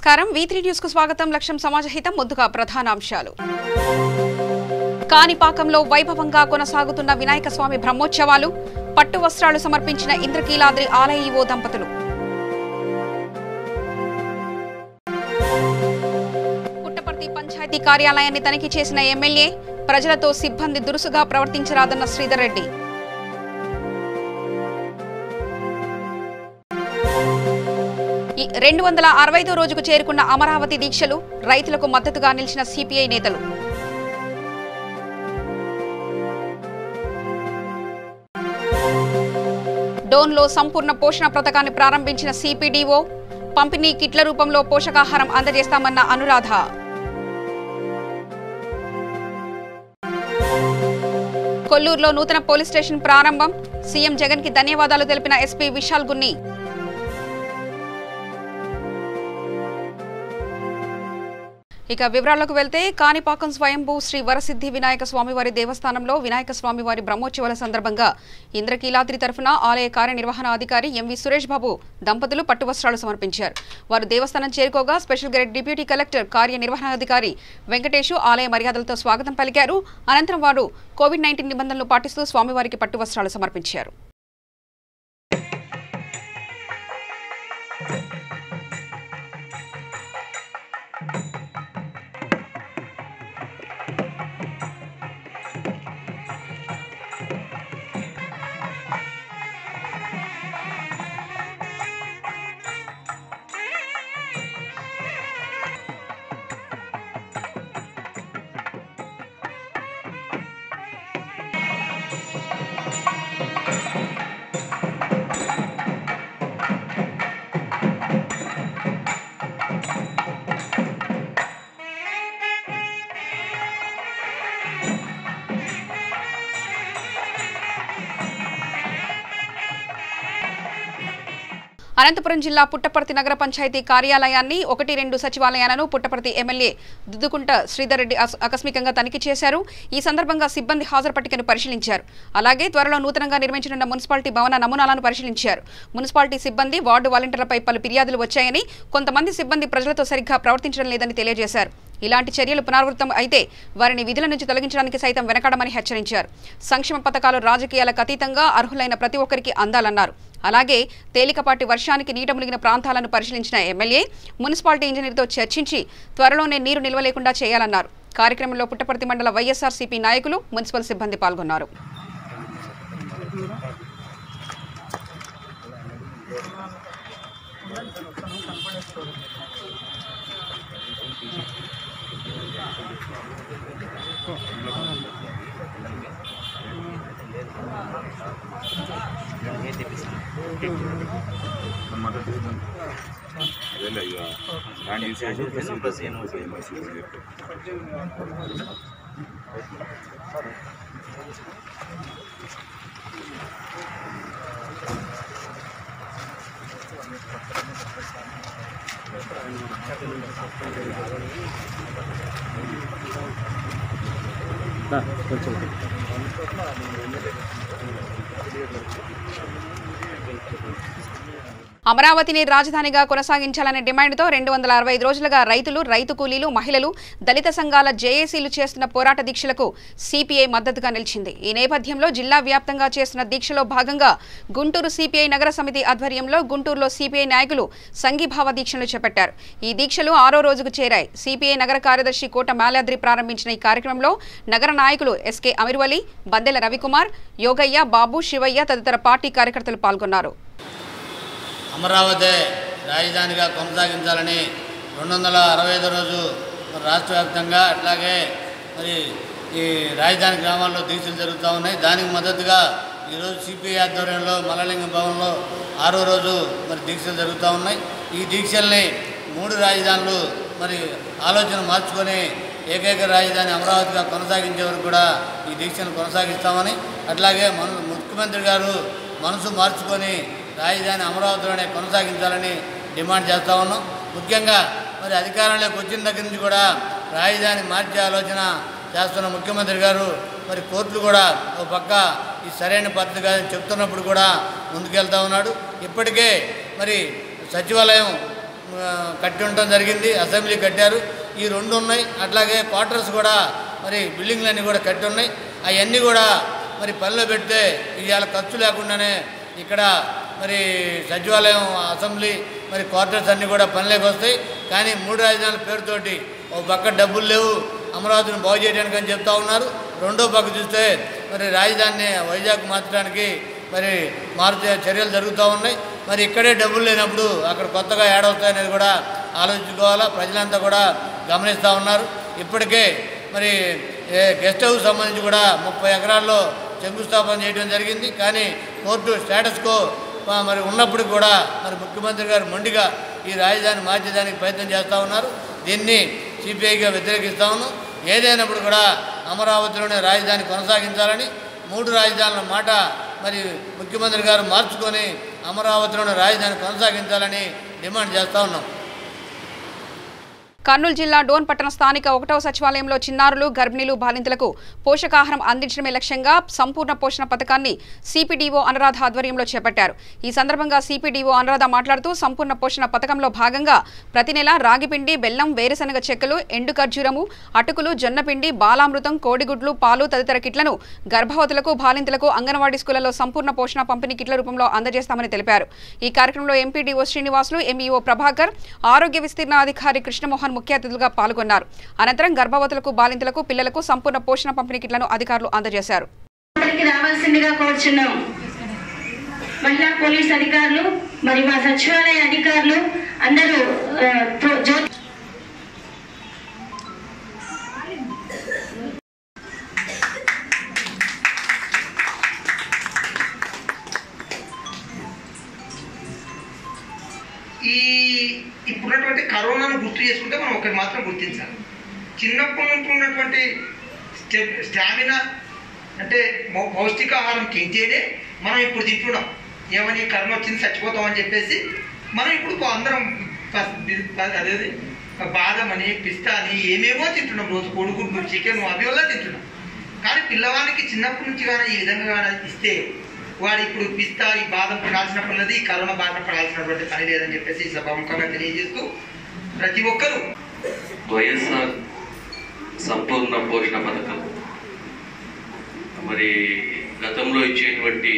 నమస్కారం V3 news కు స్వాగతం లక్ష్యం సమాజహితం ముందుగా ప్రధానాంశాలు కాణిపాకంలో వైభవంగా కొనసాగుతున్న వినాయక స్వామి బ్రహ్మోత్సవాలు పట్టు వస్త్రాలు సమర్పించిన ఇంద్రకీలాద్రి ఆలయ ఈవో దంపతులు పుట్టపర్తి పంచాయతీ కార్యాలయాన్ని తనిఖీ చేసిన ఎమ్మెల్యే ప్రజలతో సిబ్బంది దురుసుగా ప్రవర్తించరాదన్న శ్రీధర్ రెడ్డి 265వ రోజుకు చేరుకున్న అమరావతి దీక్షలు రైతులకు మద్దతుగా నిలిచిన సిపిఐ నేతలు డోన్లో సంపూర్ణ పోషణ పథకాన్ని ప్రారంభించిన సిపిడిఓ పంపిణీ కిట్ల రూపంలో పోషకాహారం అందజేస్తామన్న అనురాధ కొల్లూరులో నూతన పోలీస్ స్టేషన్ ప్రారంభం సీఎం జగన్ కి ధన్యవాదాలు తెలిపిన ఎస్పీ విశాల్ గున్ని ఇక వివరాలకు వెళ్తే కాణిపాకం స్వయంభూ శ్రీ వరసిద్ధి వినాయక స్వామివారి దేవస్థానంలో వినాయక స్వామివారి బ్రహ్మోత్సవాల సందర్భంగా ఇంద్రకీలాద్రి తరఫున ఆలయ కార్యనిర్వహణాధికారి ఎంవి సురేష్ బాబు దంపతులు పట్టు వస్త్రాలు సమర్పించారు. వారు దేవస్థానం చేరుకోగా స్పెషల్ గెస్ట్ డిప్యూటీ కలెక్టర్ కార్యనిర్వహణాధికారి వెంకటేశు ఆలయ మర్యాదలతో స్వాగతం పలికారు. అనంతరం వారు కోవిడ్-19 నిబంధనలు పాటిస్తూ స్వామివారికి పట్టు వస్త్రాలు సమర్పించారు. అనంతపురం జిల్లా పుట్టపర్తి నగర పంచాయతీ కార్యాలయాన్ని 1-2 సచివాలయాలను పుట్టపర్తి ఎమ్మెల్యే దుద్దుకుంట శ్రీధర్ రెడ్డి ఆకస్మికంగా తనిఖీ చేశారు. ఈ సందర్భంగా సిబ్బంది హాజరు పట్టికను పరిశీలించారు. అలాగే త్వరలో నూతనంగా నిర్మించనున్న మున్సిపాలిటీ భవన నమూనాలను పరిశీలించారు. మున్సిపాలిటీ సిబ్బంది వార్డు వాలంటీర్లపై పలు ఫిర్యాదులు వచ్చాయని, కొంతమంది సిబ్బంది ప్రజలతో సరిగ్గా ప్రవర్తించడం లేదని తెలియజేశారు. ఇలాంటి చర్యలు పునరావృతం అయితే వారిని విధుల నుంచి తొలగించడానికి సైతం వెనకడమని హెచ్చరించారు. సంక్షేమ పథకాలు రాజకీయాలకు అతీతంగా అర్హులైన ప్రతి ఒక్కరికి అందాలన్నారు. అలాగే తేలికపాటి వర్షానికి నీట మునిగిన ప్రాంతాలను పరిశీలించిన ఎమ్మెల్యే మున్సిపాలిటీ ఇంజనీర్తో చర్చించి త్వరలోనే నీరు నిల్వ లేకుండా చేయాలన్నారు. కార్యక్రమంలో పుట్టపర్తి మండల వైఎస్ఆర్సీపీ నాయకులు, మున్సిపల్ సిబ్బంది పాల్గొన్నారు. అమరావతిని రాజధానిగా కొనసాగించాలనే డిమాండ్తో 265 రోజులుగా రైతులు, రైతు కూలీలు, మహిళలు, దళిత సంఘాల జేఏసీలు చేస్తున్న పోరాట దీక్షలకు సిపిఐ మద్దతుగా నిలిచింది. ఈ నేపథ్యంలో జిల్లా వ్యాప్తంగా చేస్తున్న దీక్షలో భాగంగా గుంటూరు సిపిఐ నగర సమితి ఆధ్వర్యంలో గుంటూరులో సిపిఐ నాయకులు సంఘీభావ దీక్షలు చేపట్టారు. ఈ దీక్షలు 6వ రోజుకు చేరాయి. సిపిఐ నగర కార్యదర్శి కోట మాల్యాద్రి ప్రారంభించిన ఈ కార్యక్రమంలో నగర నాయకులు ఎస్కే అమీర్వలి, బందెల రవికుమార్, యోగయ్య, బాబు, శివయ్య తదితర పార్టీ కార్యకర్తలు పాల్గొన్నారు. అమరావతి రాజధానిగా కొనసాగించాలని 265వ రోజు రాష్ట్ర వ్యాప్తంగా అట్లాగే మరి ఈ రాజధాని గ్రామాల్లో దీక్షలు జరుగుతూ ఉన్నాయి. దానికి మద్దతుగా ఈరోజు సిపిఐ ఆధ్వర్యంలో మల్లలింగం భవన్లో 6వ రోజు మరి దీక్షలు జరుగుతూ ఉన్నాయి. ఈ దీక్షల్ని 3 రాజధానులు మరి ఆలోచన మార్చుకొని ఏకైక రాజధాని అమరావతిగా కొనసాగించే వరకు కూడా ఈ దీక్షను కొనసాగిస్తామని, అట్లాగే ముఖ్యమంత్రి గారు మనసు మార్చుకొని రాజధాని అమరావతిలోనే కొనసాగించాలని డిమాండ్ చేస్తూ ఉన్నాం. ముఖ్యంగా మరి అధికారంలోకి వచ్చిన దగ్గర నుంచి కూడా రాజధాని మార్చే ఆలోచన చేస్తున్న ముఖ్యమంత్రి గారు మరి కోర్టులు కూడా ఒక పక్క ఈ సరైన పద్ధతి కాదని చెప్తున్నప్పుడు కూడా ముందుకెళ్తా ఉన్నాడు. ఇప్పటికే మరి సచివాలయం కట్టి ఉండటం జరిగింది, అసెంబ్లీ కట్టారు, ఈ 2 ఉన్నాయి. అట్లాగే క్వార్టర్స్ కూడా మరి బిల్డింగ్లన్నీ కూడా కట్టి ఉన్నాయి. అవన్నీ కూడా మరి పనిలో పెడితే ఇవాళ ఖర్చు లేకుండానే ఇక్కడ మరి సచివాలయం, అసెంబ్లీ, మరి క్వార్టర్స్ అన్నీ కూడా పనిలోకి వస్తాయి. కానీ 3 రాజధానుల పేరుతోటి ఒక పక్క డబ్బులు లేవు అమరావతిని బాగు చేయడానికి అని చెప్తా ఉన్నారు. రెండో పక్క చూస్తే మరి రాజధానిని వైజాగ్ మార్చడానికి మరి మారుతే చర్యలు జరుగుతూ ఉన్నాయి. మరి ఇక్కడే డబ్బులు లేనప్పుడు అక్కడ కొత్తగా యాడ్ అవుతాయనేది కూడా ఆలోచించుకోవాలా. ప్రజలంతా కూడా గమనిస్తూ ఉన్నారు. ఇప్పటికే మరి గెస్ట్ హౌస్ సంబంధించి కూడా 30 ఎకరాల్లో శంకుస్థాపన చేయడం జరిగింది. కానీ కోర్టు స్టేటస్కో మరి ఉన్నప్పుడు కూడా మరి ముఖ్యమంత్రి గారు మొండిగా ఈ రాజధాని మార్చేదానికి ప్రయత్నం చేస్తూ ఉన్నారు. దీన్ని సిపిఐగా వ్యతిరేకిస్తా ఉన్నాం. ఏదైనప్పుడు కూడా అమరావతిలోనే రాజధాని కొనసాగించాలని, 3 రాజధానుల మాట మరి ముఖ్యమంత్రి గారు మార్చుకొని అమరావతిలోనే రాజధాని కొనసాగించాలని డిమాండ్ చేస్తూ ఉన్నాం. కర్నూలు జిల్లా డోన్ పట్టణ స్థానిక 1వ సచివాలయంలో చిన్నారులు, గర్భిణీలు, బాలింతలకు పోషకాహారం అందించడమే లక్ష్యంగా సంపూర్ణ పోషణ పథకాన్ని సిపిడిఓ అనురాధ ఆధ్వర్యంలో చేపట్టారు. ఈ సందర్భంగా సిపిడిఓ అనురాధ మాట్లాడుతూ సంపూర్ణ పోషణ పథకంలో భాగంగా ప్రతి నెల రాగిపిండి, బెల్లం, వేరుశనగ చెక్కలు, ఎండు ఖర్జూరము, అటుకులు, జొన్నపిండి, బాలామృతం, కోడిగుడ్లు, పాలు తదితర కిట్లను గర్భవతులకు, బాలింతలకు అంగన్వాడీ స్కూళ్లలో సంపూర్ణ పోషణ పంపిణీ కిట్ల రూపంలో అందజేస్తామని తెలిపారు. ఈ కార్యక్రమంలో ఎంపీడీఓ శ్రీనివాసులు, ఎంఈఓ ప్రభాకర్, ఆరోగ్య విస్తీర్ణ అధికారి కృష్ణమోహన్ ముఖ్య అతిథులుగా పాల్గొన్నారు. అనంతరం గర్భవతులకు, బాలింతలకు, పిల్లలకు సంపూర్ణ పోషణ పంపిణీ కిట్లను అధికారులు అందజేశారు. మహిళా పోలీస్ అధికారులు మరి మా సచివాలయ అధికారులు అందరూ ఇప్పుడున్నటువంటి కరోనాను గుర్తు చేసుకుంటే మనం ఒకటి మాత్రం గుర్తించాలి. చిన్నప్పటి నుంచి ఉన్నటువంటి స్టామినా అంటే పౌష్టికాహారం తింటేనే మనం ఇప్పుడు తింటున్నాం. ఏమని కరోనా వచ్చింది చచ్చిపోతామని చెప్పేసి మనం ఇప్పుడు అందరం అదేది బాదం అని, పిస్తా అని ఏమేమో తింటున్నాం. రోజు కోడిగుడ్లు, చికెన్ అవి వల్ల తింటున్నాం. కానీ పిల్లవానికి చిన్నప్పటి నుంచి కానీ ఈ విధంగా కానీ ఇస్తే వాడు ఇప్పుడు పిస్తా, ఈ బాదం తినాల్సిన పనులది, ఈ కరోనా బాధ పడాల్సినటువంటి పని లేదని చెప్పేసి సభాముఖంగా తెలియజేస్తూ ప్రతి ఒక్కరూ వైఎస్ఆర్ సంపూర్ణ పోషణ పథకం మరి గతంలో ఇచ్చేటువంటి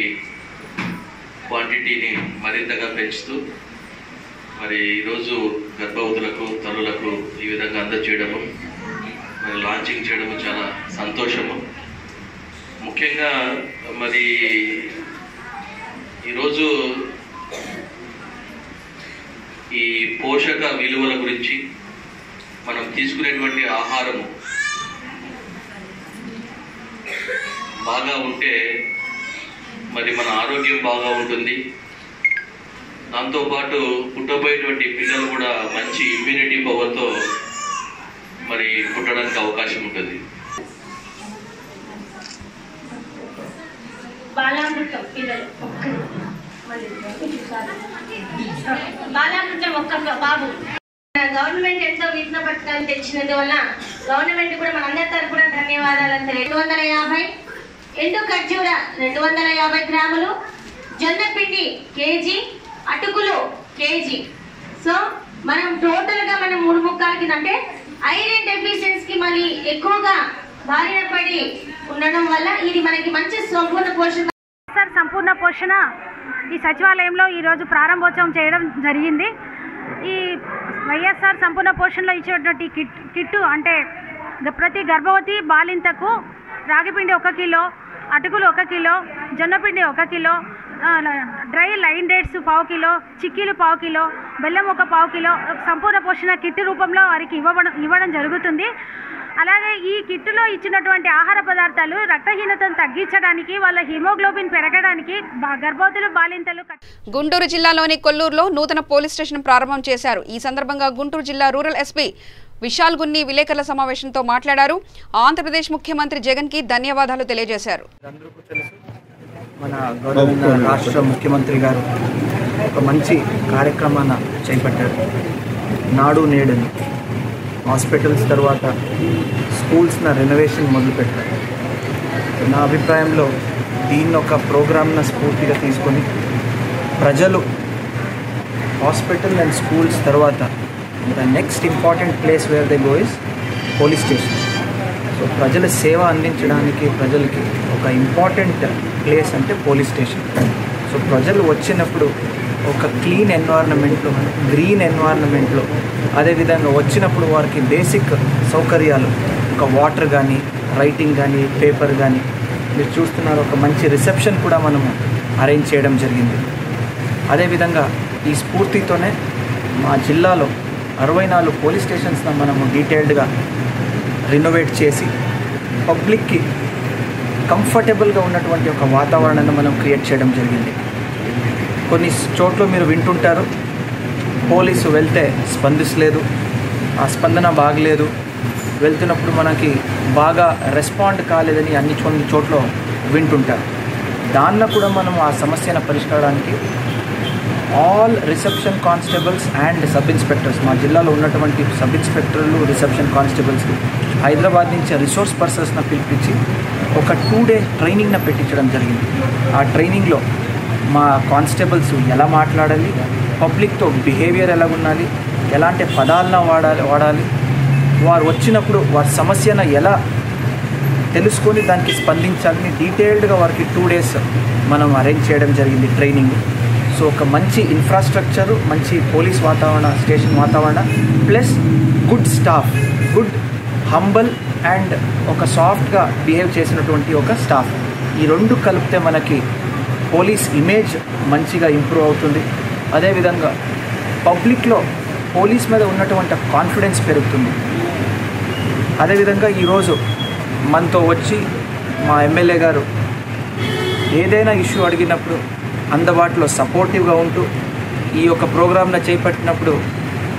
క్వాంటిటీని మరింతగా పెంచుతూ మరి ఈరోజు గర్భవతులకు, తల్లులకు ఈ విధంగా అందజేయడము, మరి లాంచింగ్ చేయడము చాలా సంతోషము. ముఖ్యంగా మరి ఈరోజు ఈ పోషక విలువల గురించి మనం తీసుకునేటువంటి ఆహారము బాగా ఉంటే మరి మన ఆరోగ్యం బాగా ఉంటుంది. దాంతోపాటు పుట్టబోయేటువంటి పిల్లలు కూడా మంచి ఇమ్యూనిటీ పవర్తో మరి పుట్టడానికి అవకాశం ఉంటుంది. బాలామృతం పిల్లలు బాలామృతం ఒక్క బాబు గవర్నమెంట్ ఎంతో వినూత్న పథకాలు తెచ్చినందువల్ల గవర్నమెంట్ కూడా మనందరి తరపున ధన్యవాదాలు. 250 ఎండు ఖర్జూర 250 గ్రాములు, జొన్నపిండి కేజీ, అటుకులు కేజీ. సో మనం టోటల్గా మనం 3 ముక్కలకి అంటే ఐరన్ డెఫిషియన్సీకి మళ్ళీ ఎక్కువగా బారిన పడి ఉండడం వల్ల ఇది మనకి మంచి సంపూర్ణ పోషణ. సంపూర్ణ పోషణ ఈ సచివాలయంలో ఈరోజు ప్రారంభోత్సవం చేయడం జరిగింది. ఈ వైఎస్ఆర్ సంపూర్ణ పోషణలో ఇచ్చేటువంటి కిట్టు అంటే ప్రతి గర్భవతి బాలింతకు రాగిపిండి 1 కిలో, అటుకులు 1 కిలో, జొన్నపిండి 1 kilo, dry line dates 1/2 kilo, చిక్కీలు 1/2 కిలో, బెల్లం 1/2 కిలో సంపూర్ణ పోషణ కిట్ రూపంలో వారికి ఇవ్వడం జరుగుతుంది. అలాగే ఈ కిట్టులో ఇచ్చినటువంటి ఆహార పదార్థాలు రక్తహీనతను తగ్గించడానికి, వాళ్ళ హిమోగ్లోబిన్ పెరగడానికి గర్భవతులు, బాలింతలు. గుంటూరు జిల్లాలోని కొల్లూరులో నూతన పోలీస్ స్టేషన్ ప్రారంభం చేశారు. ఈ సందర్భంగా గుంటూరు జిల్లా రూరల్ ఎస్పీ విశాల్ గున్ని విలేకరుల సమావేశంతో మాట్లాడారు. ఆంధ్రప్రదేశ్ ముఖ్యమంత్రి జగన్ కి ధన్యవాదాలు తెలియజేశారు. మన గౌరవ రాష్ట్ర ముఖ్యమంత్రి గారు ఒక మంచి కార్యక్రమాన్ని చేపట్టారు. నాడు నేడుని హాస్పిటల్స్ తర్వాత స్కూల్స్న రెనోవేషన్ మొదలుపెట్టారు. నా అభిప్రాయంలో దీన్ని ఒక ప్రోగ్రామ్ను స్ఫూర్తిగా తీసుకొని ప్రజలు హాస్పిటల్ అండ్ స్కూల్స్ తర్వాత the next important place where they go is police station. So ప్రజల సేవ అందించడానికి ప్రజలకి ఒక ఇంపార్టెంట్ ప్లేస్ అంటే పోలీస్ స్టేషన్. సో ప్రజలు వచ్చినప్పుడు ఒక క్లీన్ ఎన్వైరన్మెంట్లో, గ్రీన్ ఎన్వైరన్మెంట్లో, అదేవిధంగా వచ్చినప్పుడు వారికి బేసిక్ సౌకర్యాలు, ఒక వాటర్ కానీ, రైటింగ్ కానీ, పేపర్ కానీ, మీరు చూస్తున్నారు ఒక మంచి రిసెప్షన్ కూడా మనము అరేంజ్ చేయడం జరిగింది. అదేవిధంగా ఈ స్ఫూర్తితోనే మా జిల్లాలో 64 పోలీస్ స్టేషన్స్ను మనము డీటెయిల్డ్గా రినోవేట్ చేసి పబ్లిక్కి కంఫర్టబుల్గా ఉన్నటువంటి ఒక వాతావరణాన్ని మనం క్రియేట్ చేయడం జరిగింది. కొన్ని చోట్ల మీరు వింటుంటారు, పోలీసు వెళ్తే స్పందించలేదు, ఆ స్పందన బాగలేదు, వెళ్తున్నప్పుడు మనకి బాగా రెస్పాండ్ కాలేదని కొన్ని చోట్ల వింటుంటారు. దానిలో కూడా మనం ఆ సమస్యను పరిష్కారానికి all reception constables and sub inspectors, మా జిల్లాలో ఉన్నటువంటి సబ్ ఇన్స్పెక్టర్లు, రిసెప్షన్ కానిస్టేబుల్స్కి హైదరాబాద్ నుంచి రిసోర్స్ పర్సన్స్ని పిలిపించి ఒక 2 day ట్రైనింగ్ని పెట్టించడం జరిగింది. ఆ ట్రైనింగ్లో మా కానిస్టేబుల్స్ ఎలా మాట్లాడాలి, పబ్లిక్తో బిహేవియర్ ఎలా ఉండాలి, ఎలాంటి పదాలను వాడాలి, వారు వచ్చినప్పుడు వారి సమస్యను ఎలా తెలుసుకొని దానికి స్పందించాలని డీటెయిల్డ్గా వారికి 2 days మనం అరేంజ్ చేయడం జరిగింది ట్రైనింగ్. సో ఒక మంచి ఇన్ఫ్రాస్ట్రక్చరు, మంచి పోలీస్ వాతావరణ, స్టేషన్ వాతావరణ, plus good staff, good humble and ఒక సాఫ్ట్గా బిహేవ్ చేసినటువంటి ఒక స్టాఫ్, ఈ 2 కలిపితే మనకి పోలీస్ ఇమేజ్ మంచిగా ఇంప్రూవ్ అవుతుంది. అదేవిధంగా పబ్లిక్లో పోలీస్ మీద ఉన్నటువంటి కాన్ఫిడెన్స్ పెరుగుతుంది. అదేవిధంగా ఈరోజు మనతో వచ్చి మా ఎమ్మెల్యే గారు ఏదైనా ఇష్యూ అడిగినప్పుడు అందుబాటులో సపోర్టివ్గా ఉంటూ ఈ యొక్క ప్రోగ్రామ్ను చేపట్టినప్పుడు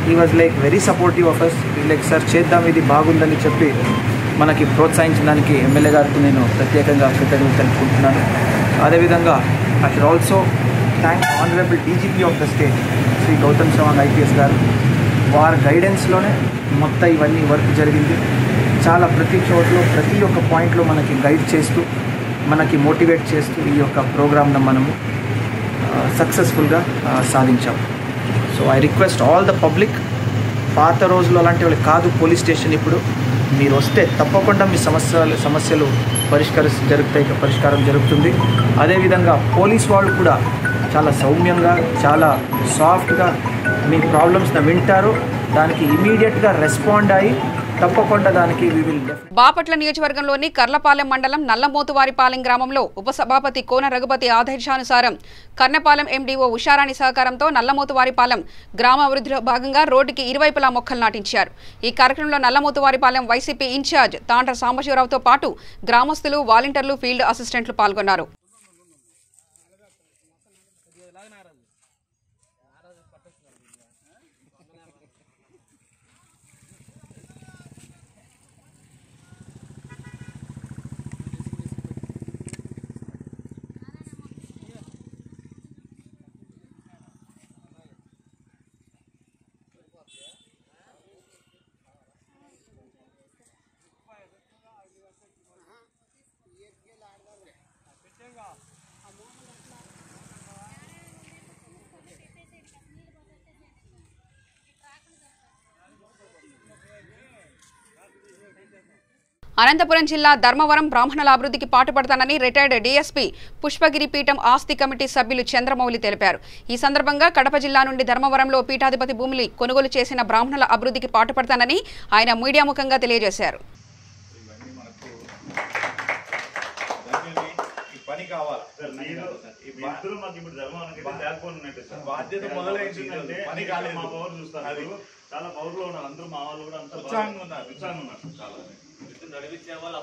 ఈ was like very supportive of us. Like sir చేద్దాం, ఇది బాగుందని చెప్పి మనకి ప్రోత్సహించడానికి ఎమ్మెల్యే గారికి నేను ప్రత్యేకంగా కృతజ్ఞతలు తెలుపుకుంటున్నాను. అదేవిధంగా I should also thank honourable DGP of the state Shri Gautam Sawang IPS గారు. వారి గైడెన్స్లోనే మొత్తం ఇవన్నీ వర్క్ జరిగింది. చాలా ప్రతి చోట్ల ప్రతి ఒక్క పాయింట్లో మనకి గైడ్ చేస్తూ, మనకి మోటివేట్ చేస్తూ ఈ యొక్క ప్రోగ్రామ్ను మనము సక్సెస్ఫుల్గా సాధించాం. So I request all the public, పాత రోజులు అలాంటి వాళ్ళు కాదు పోలీస్ స్టేషన్. ఇప్పుడు మీరు వస్తే తప్పకుండా మీ సమస్యలు పరిష్కారం జరుగుతుంది. అదేవిధంగా పోలీస్ వాళ్ళు కూడా చాలా సౌమ్యంగా, చాలా సాఫ్ట్గా మీ ప్రాబ్లమ్స్ని వింటారు, దానికి ఇమీడియట్గా రెస్పాండ్ అయ్యి తప్పకుండా దానికి బాపట్ల నియోజకవర్గంలోని కర్లపాలెం మండలం నల్లమోతువారిపాలెం గ్రామంలో ఉపసభాపతి కోన రఘుపతి ఆదేశానుసారం కర్నపాలెం ఎండీఓ ఉషారాణి సహకారంతో నల్లమోతువారిపాలెం గ్రామ అభివృద్ధిలో భాగంగా రోడ్డుకి ఇరువైపులా మొక్కలు నాటించారు. ఈ కార్యక్రమంలో నల్లమోతువారిపాలెం వైసీపీ ఇన్ఛార్జ్ తాండ్ర సాంబశివరావుతో పాటు గ్రామస్తులు, వాలంటీర్లు, ఫీల్డ్ అసిస్టెంట్లు పాల్గొన్నారు. అనంతపురం జిల్లా ధర్మవరం బ్రాహ్మణుల అభివృద్ధికి పాటుపడతానని రిటైర్డ్ డీఎస్పీ పుష్పగిరి పీఠం ఆస్తి కమిటీ సభ్యులు చంద్రమౌళి తెలిపారు. ఈ సందర్భంగా కడప జిల్లా నుండి ధర్మవరంలో పీఠాధిపతి భూమిని కొనుగోలు చేసిన బ్రాహ్మణుల అభివృద్ధికి పాటుపడతానని ఆయన మీడియా ముఖంగా తెలియజేశారు. చాలా పవర్లో ఉన్నారు అందరూ, మా వాళ్ళు కూడా అంత ఉత్సాహంగా ఉన్నారు. నడిపించే వాళ్ళు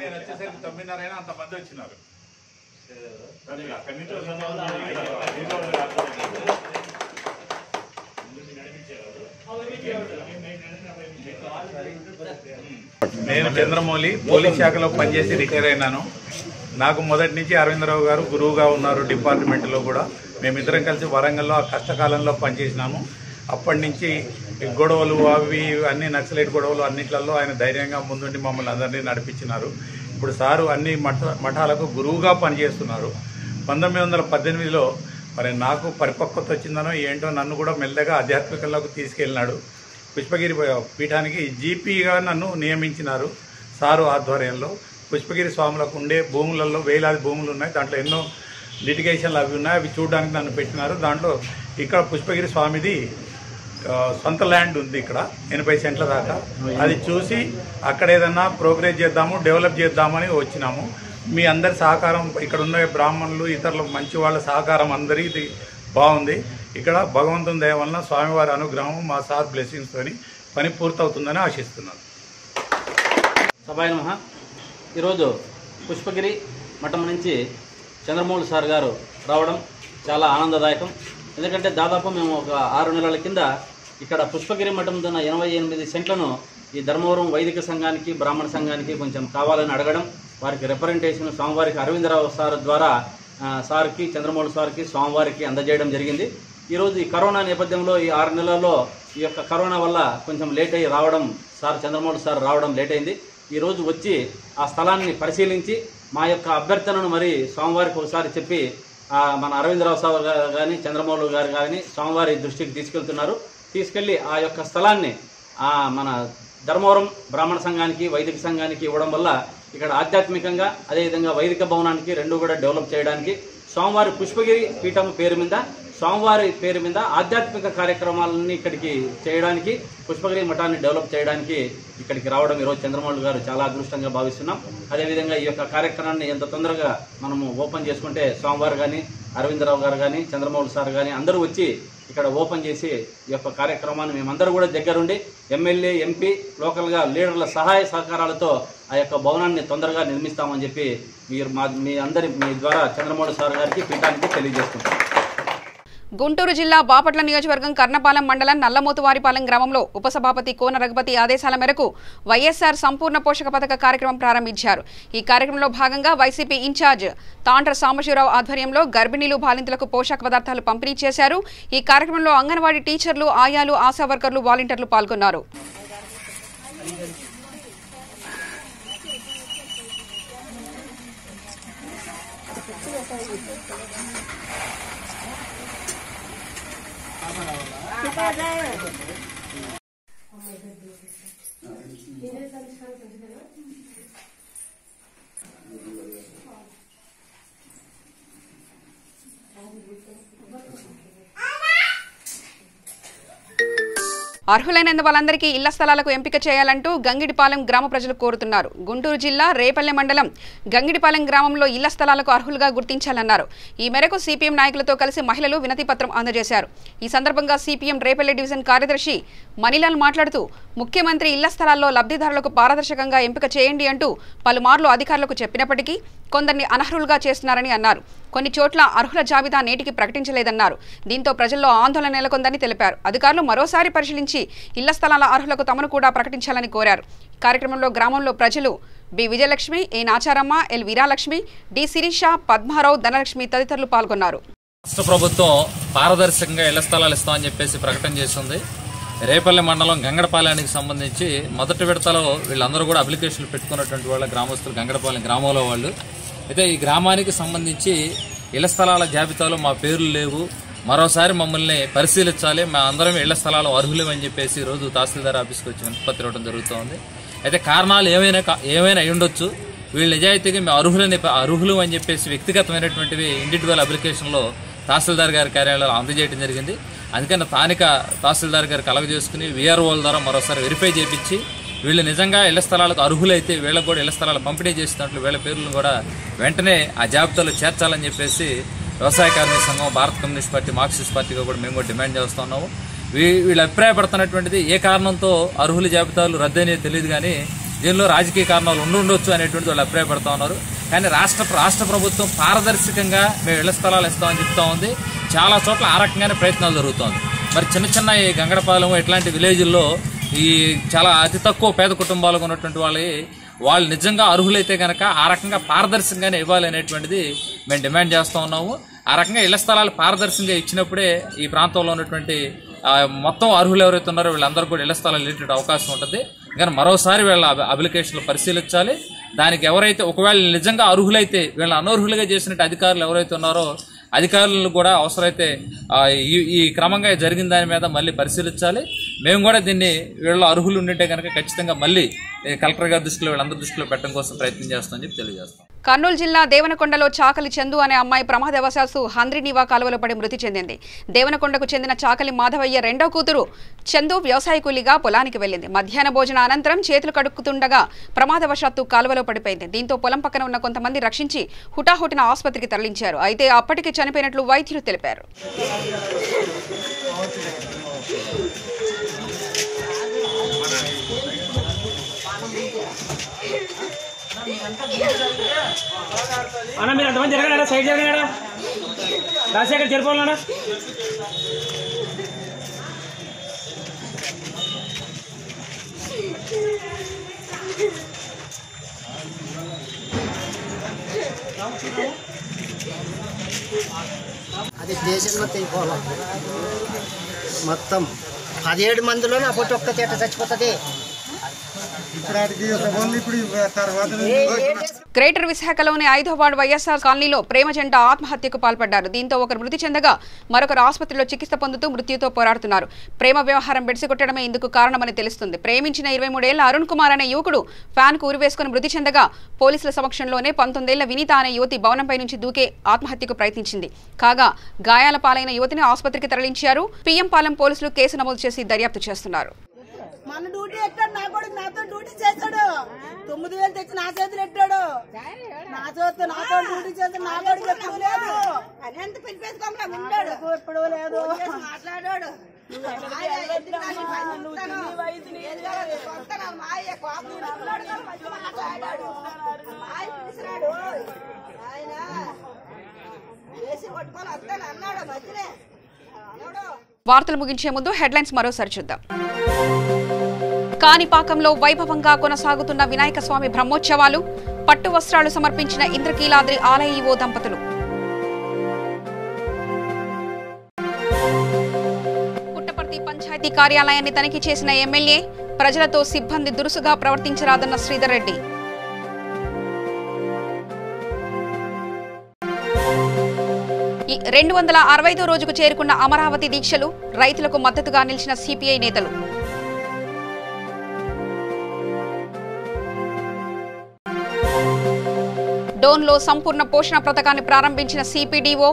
నేను వచ్చేసరికి 9:30 అంత మంది వచ్చినారు. నేను చంద్రమౌళి పోలీస్ శాఖలో పనిచేసి రిటైర్ అయినాను. నాకు మొదటి నుంచి అరవిందరావు గారు గురువుగా ఉన్నారు. డిపార్ట్మెంట్లో కూడా మేమిద్దరం కలిసి వరంగల్లో ఆ కష్టకాలంలో పనిచేసినాము. అప్పటి నుంచి గొడవలు అవి అన్ని నక్సలైట్ గొడవలు అన్నిట్లలో ఆయన ధైర్యంగా ముందుండి మమ్మల్ని అందరినీ నడిపించినారు. ఇప్పుడు సారు అన్ని మఠాలకు గురువుగా పనిచేస్తున్నారు. 1918లో మరి నాకు పరిపక్వత వచ్చిందనో ఏంటో నన్ను కూడా మెల్లగా ఆధ్యాత్మికంలోకి తీసుకెళ్ళినాడు. పుష్పగిరి పీఠానికి జీపీగా నన్ను నియమించినారు సారు ఆధ్వర్యంలో. పుష్పగిరి స్వాములకు ఉండే భూములలో వేలాది భూములు ఉన్నాయి, దాంట్లో ఎన్నో లిటిగేషన్లు అవి ఉన్నాయి, అవి చూడడానికి నన్ను పెట్టినారు. దాంట్లో ఇక్కడ పుష్పగిరి స్వామిది సొంత ల్యాండ్ ఉంది ఇక్కడ 80 సెంట్ల దాకా. అది చూసి అక్కడ ఏదన్నా ప్రోగ్రెస్ చేద్దాము, డెవలప్ చేద్దామని వచ్చినాము. మీ అందరి సహకారం, ఇక్కడ ఉన్న బ్రాహ్మణులు ఇతరులు మంచి వాళ్ళ సహకారం అందరికీ బాగుంది. ఇక్కడ భగవంతుని దయ వలన స్వామివారి అనుగ్రహం మా సార్ బ్లెస్సింగ్స్ తోని పని పూర్తవుతుందని ఆశిస్తున్నాను. సభాయ నమః. ఈరోజు పుష్పగిరి మఠం నుంచి చంద్రమౌళి సార్ గారు రావడం చాలా ఆనందదాయకం. ఎందుకంటే దాదాపు మేము ఒక 6 నెలల కింద ఇక్కడ పుష్పగిరి మఠం ఉన్న 88 సెంట్లను ఈ ధర్మవరం వైదిక సంఘానికి బ్రాహ్మణ సంఘానికి కొంచెం కావాలని అడగడం, వారికి రిప్రజెంటేషన్ స్వామివారికి అరవిందరావు సార్ ద్వారా సార్కి చంద్రమౌళి సార్కి స్వామివారికి అందజేయడం జరిగింది. ఈరోజు ఈ కరోనా నేపథ్యంలో ఈ 6 నెలల్లో ఈ యొక్క కరోనా వల్ల కొంచెం లేట్ అయ్యి రావడం, చంద్రమౌళి సార్ రావడం లేట్ అయింది. ఈరోజు వచ్చి ఆ స్థలాన్ని పరిశీలించి మా యొక్క అభ్యర్థనను మరి స్వామివారికి ఒకసారి చెప్పి మన అరవిందరావు సార్ గారు కానీ చంద్రమౌళి గారు కానీ స్వామివారి దృష్టికి తీసుకెళ్లి ఆ యొక్క స్థలాన్ని మన ధర్మవరం బ్రాహ్మణ సంఘానికి వైదిక సంఘానికి ఇవ్వడం వల్ల ఇక్కడ ఆధ్యాత్మికంగా అదేవిధంగా వైదిక భవనానికి రెండు కూడా డెవలప్ చేయడానికి స్వామివారి పుష్పగిరి పీఠం పేరు మీద స్వామివారి పేరు మీద ఆధ్యాత్మిక కార్యక్రమాలన్నీ ఇక్కడికి చేయడానికి పుష్పగిరి మఠాన్ని డెవలప్ చేయడానికి ఇక్కడికి రావడం ఈరోజు చంద్రమౌళి గారు చాలా అదృష్టంగా భావిస్తున్నాం. అదేవిధంగా ఈ యొక్క కార్యక్రమాన్ని ఎంత తొందరగా మనము ఓపెన్ చేసుకుంటే స్వామివారు కానీ అరవిందరావు గారు కానీ చంద్రమౌళి సార్ కానీ అందరూ వచ్చి ఇక్కడ ఓపెన్ చేసి ఈ యొక్క కార్యక్రమాన్ని మేమందరూ కూడా దగ్గరుండి ఎమ్మెల్యే ఎంపీ లోకల్గా లీడర్ల సహాయ సహకారాలతో ఆ యొక్క భవనాన్ని తొందరగా నిర్మిస్తామని చెప్పి మీ ద్వారా చంద్రమౌళి సార్ గారికి పీఠానికి తెలియజేస్తున్నాం. గుంటూరు జిల్లా బాపట్ల నియోజకవర్గం కర్ణపాలెం మండలం నల్లమోతువారిపాలెం గ్రామంలో ఉపసభాపతి కోన రఘుపతి ఆదేశాల మేరకు వైఎస్ఆర్ సంపూర్ణ పోషక పథక కార్యక్రమం ప్రారంభించారు. ఈ కార్యక్రమంలో భాగంగా వైసీపీ ఇన్ఛార్జ్ తాండ్ర సాంబశివరావు ఆధ్వర్యంలో గర్భిణీలు బాలింతలకు పోషక పదార్థాలు పంపిణీ చేశారు. ఈ కార్యక్రమంలో అంగన్వాడీ టీచర్లు, ఆయాలు, ఆశా వర్కర్లు, వాలంటీర్లు పాల్గొన్నారు. అర్హులైన వాళ్ళందరికీ ఇళ్ల స్థలాలకు ఎంపిక చేయాలంటూ గంగిడిపాలెం గ్రామ ప్రజలు కోరుతున్నారు. గుంటూరు జిల్లా రేపల్లె మండలం గంగిడిపాలెం గ్రామంలో ఇళ్ల స్థలాలకు అర్హులుగా గుర్తించాలన్నారు. ఈ మేరకు సిపిఎం నాయకులతో కలిసి మహిళలు వినతి పత్రం అందజేశారు. ఈ సందర్భంగా సిపిఎం రేపల్లె డివిజన్ కార్యదర్శి మణిలాల్ మాట్లాడుతూ ముఖ్యమంత్రి ఇళ్ల స్థలాల్లో లబ్ధిదారులకు పారదర్శకంగా ఎంపిక చేయండి అంటూ పలుమార్లు అధికారులకు చెప్పినప్పటికీ కొందరిని అనర్హులుగా చేస్తున్నారని అన్నారు. కొన్ని చోట్ల అర్హుల జాబితా నేటికి ప్రకటించలేదన్నారు. దీంతో ప్రజల్లో ఆందోళన నెలకొందని తెలిపారు. అధికారులు మరోసారి పరిశీలించి ఇళ్ల స్థలాల అర్హులకు తమను కూడా ప్రకటించాలని కోరారు. కార్యక్రమంలో గ్రామంలో ప్రజలు బి విజయలక్ష్మి, ఏ నాచారమ్మ, ఎల్ వీరాలక్ష్మి, డి శిరీష, పద్మారావు, ధనలక్ష్మి తదితరులు పాల్గొన్నారు. రాష్ట్ర ప్రభుత్వం పారదర్శకంగా ఇళ్ల స్థలాలు ఇస్తామని చెప్పేసి ప్రకటన చేస్తుంది. రేపల్లె మండలం గంగడపాలెనికి సంబంధించి మొదటి విడతలో వీళ్ళందరూ కూడా అప్లికేషన్లు పెట్టుకున్నటువంటి వాళ్ళ గ్రామస్తులు గంగడపాలెం గ్రామంలో వాళ్ళు అయితే ఈ గ్రామానికి సంబంధించి ఇళ్ల స్థలాల జాబితాలో మా పేర్లు లేవు, మరోసారి మమ్మల్ని పరిశీలించాలి, మా అందరం ఇళ్ల స్థలాలు అర్హులు అని చెప్పేసి ఈరోజు తహసీల్దార్ ఆఫీస్కి వచ్చి వినతిపత్రం ఇవ్వడం జరుగుతోంది. అయితే కారణాలు ఏమైనా అయి ఉండొచ్చు. వీళ్ళు నిజాయితీగా మేము అర్హులు అని చెప్పేసి వ్యక్తిగతమైనటువంటివి ఇండివిజువల్ అప్లికేషన్లో తహసీల్దార్ గారి కార్యాలయంలో అందజేయడం జరిగింది. అందుకని స్థానిక తహసీల్దార్ గారు కలగజేసుకుని వీఆర్ఓల ద్వారా మరోసారి వెరిఫై చేయించి వీళ్ళు నిజంగా ఇళ్ల స్థలాలకు అర్హులైతే వీళ్ళకు కూడా ఇళ్ల స్థలాలు పంపిణీ చేసినట్లు వీళ్ళ పేర్లను కూడా వెంటనే ఆ జాబితాలో చేర్చాలని చెప్పేసి వ్యవసాయ కార్మిక సంఘం, భారత కమ్యూనిస్ట్ పార్టీ, మార్క్సిస్ట్ పార్టీగా కూడా మేము కూడా డిమాండ్ చేస్తున్నాము. వీళ్ళు అభిప్రాయపడుతున్నటువంటిది ఏ కారణంతో అర్హుల జాబితాలు రద్దయినాయో తెలియదు, కానీ దీనిలో రాజకీయ కారణాలు ఉండొచ్చు అనేటువంటి వాళ్ళు అభిప్రాయపడుతూ ఉన్నారు. కానీ రాష్ట్ర ప్రభుత్వం పారదర్శకంగా మేము ఇళ్ల స్థలాలు ఇస్తామని చెప్తా ఉంది. చాలా చోట్ల ఆ రకంగానే ప్రయత్నాలు జరుగుతోంది. మరి చిన్న ఈ గంగడపాలెం ఇట్లాంటి విలేజ్ల్లో ఈ చాలా అతి తక్కువ పేద కుటుంబాలకు ఉన్నటువంటి వాళ్ళు నిజంగా అర్హులైతే కనుక ఆ రకంగా పారదర్శకంగానే ఇవ్వాలి అనేటువంటిది మేము డిమాండ్ చేస్తూ ఉన్నాము. ఆ రకంగా ఇళ్ల స్థలాలు పారదర్శకంగా ఇచ్చినప్పుడే ఈ ప్రాంతంలో ఉన్నటువంటి మొత్తం అర్హులు ఎవరైతే ఉన్నారో వీళ్ళందరూ కూడా ఇళ్ల స్థలాలు వెళ్ళేటువంటి అవకాశం ఉంటుంది. కానీ మరోసారి వీళ్ళ అప్లికేషన్లు పరిశీలించాలి. దానికి ఎవరైతే ఒకవేళ నిజంగా అర్హులైతే వీళ్ళని అనర్హులుగా చేసినట్టు అధికారులు ఎవరైతే ఉన్నారో అధికారులను కూడా అవసరమైతే ఈ క్రమంగా జరిగిన దాని మీద మళ్ళీ పరిశీలించాలి. మేము కూడా దీన్ని వీళ్ళు అర్హులు ఉండింటే కనుక ఖచ్చితంగా మళ్ళీ కలెక్టర్ గారి దృష్టిలో వీళ్ళందరి దృష్టిలో పెట్టడం కోసం ప్రయత్నం చేస్తామని చెప్పి తెలియజేస్తాం. కర్నూలు జిల్లా దేవనకొండలో చాకలి చందు అనే అమ్మాయి ప్రమాదవశాత్తు హంద్రినీవా కాలువలో పడి మృతి చెందింది. దేవనకొండకు చెందిన చాకలి మాధవయ్య రెండో కూతురు చందు వ్యవసాయ కూలీగా పొలానికి వెళ్లింది. మధ్యాహ్న భోజన అనంతరం చేతులు కడుక్కుతుండగా ప్రమాదవశాత్తు కాలువలో పడిపోయింది. దీంతో పొలం పక్కన ఉన్న కొంతమంది రక్షించి హుటాహుటిన ఆసుపత్రికి తరలించారు. అయితే అప్పటికి చనిపోయినట్లు వైద్యులు తెలిపారు. అన్న మీరు అంతమంది జరగడా సైడ్ జరగడా రాజశేఖర్ జరిపోవాలన్నా అది దేశంలో తెగిపోవాలి మొత్తం 17 మందిలో నా పొట్టు ఒక్క చేట చచ్చిపోతుంది. గ్రేటర్ విశాఖలోని 5వ వార్డు వైఎస్ఆర్ కాలనీలో ప్రేమ జంట ఆత్మహత్యకు పాల్పడ్డారు. దీంతో ఒకరు మృతి చెందగా మరొకరు ఆసుపత్రిలో చికిత్స పొందుతూ మృత్యుతో పోరాడుతున్నారు. ప్రేమ వ్యవహారం బెడిసికొట్టడమే ఇందుకు కారణమని తెలుస్తుంది. ప్రేమించిన 23 ఏళ్ల అరుణ్ కుమార్ అనే యువకుడు ఫ్యాన్ కు ఉరివేసుకుని మృతి చెందగా పోలీసుల సమక్షంలోనే 19 ఏళ్ల వినీత అనే యువతి భవనంపై నుంచి దూకే ఆత్మహత్యకు ప్రయత్నించింది. కాగా గాయాల పాలైన యువతిని ఆసుపత్రికి తరలించారు. పిఎం పాలెం పోలీసులు కేసు నమోదు చేసి దర్యాప్తు చేస్తున్నారు. మన డ్యూటీ ఎట్టాడు, నా కొడుకు నాతో డ్యూటీ చేశాడు. 9,000 తెచ్చి నా చేతులు ఎట్టాడు. నాతో డ్యూటీ చేస్తాడు. నా కొడుకు ఎప్పుడు లేదు. అనంత పిలిపేసుకోమలా ఉన్నాడు. ఎప్పుడు లేదు. మాట్లాడాడు. వార్తలు ముగించే ముందు హెడ్లైన్స్ మరోసారి చూద్దాం. కాణిపాకంలో వైభవంగా కొనసాగుతున్న వినాయక స్వామి బ్రహ్మోత్సవాలు. పట్టు వస్త్రాలు సమర్పించిన ఇంద్రకీలాద్రి ఆలయ ఈవో దంపతులు. పుట్టపర్తి పంచాయతీ కార్యాలయాన్ని తనిఖీ చేసిన ఎమ్మెల్యే. ప్రజలతో సిబ్బంది దురుసుగా ప్రవర్తించరాదన్న శ్రీధర్ రెడ్డి. ఈ 265వ రోజుకు చేరుకున్న అమరావతి దీక్షలు. రైతులకు మద్దతుగా నిలిచిన సిపిఐ నేతలు. డోన్లో సంపూర్ణ పోషణ పథకాన్ని ప్రారంభించిన సిపిడిఓ.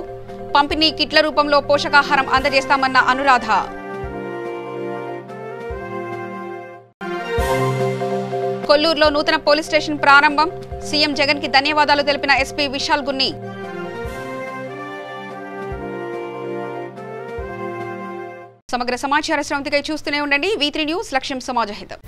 పంపిణీ కిట్ల రూపంలో పోషకాహారం అందజేస్తామన్న అనురాధ. కొల్లూరులో నూతన పోలీస్ స్టేషన్ ప్రారంభం. సీఎం జగన్ కి ధన్యవాదాలు తెలిపిన ఎస్పీ విశాల్ గున్ని. సమగ్ర సమాచార శ్రవంతికై చూస్తూనే ఉండండి. V3 న్యూస్, లక్ష్యం సమాజహితం.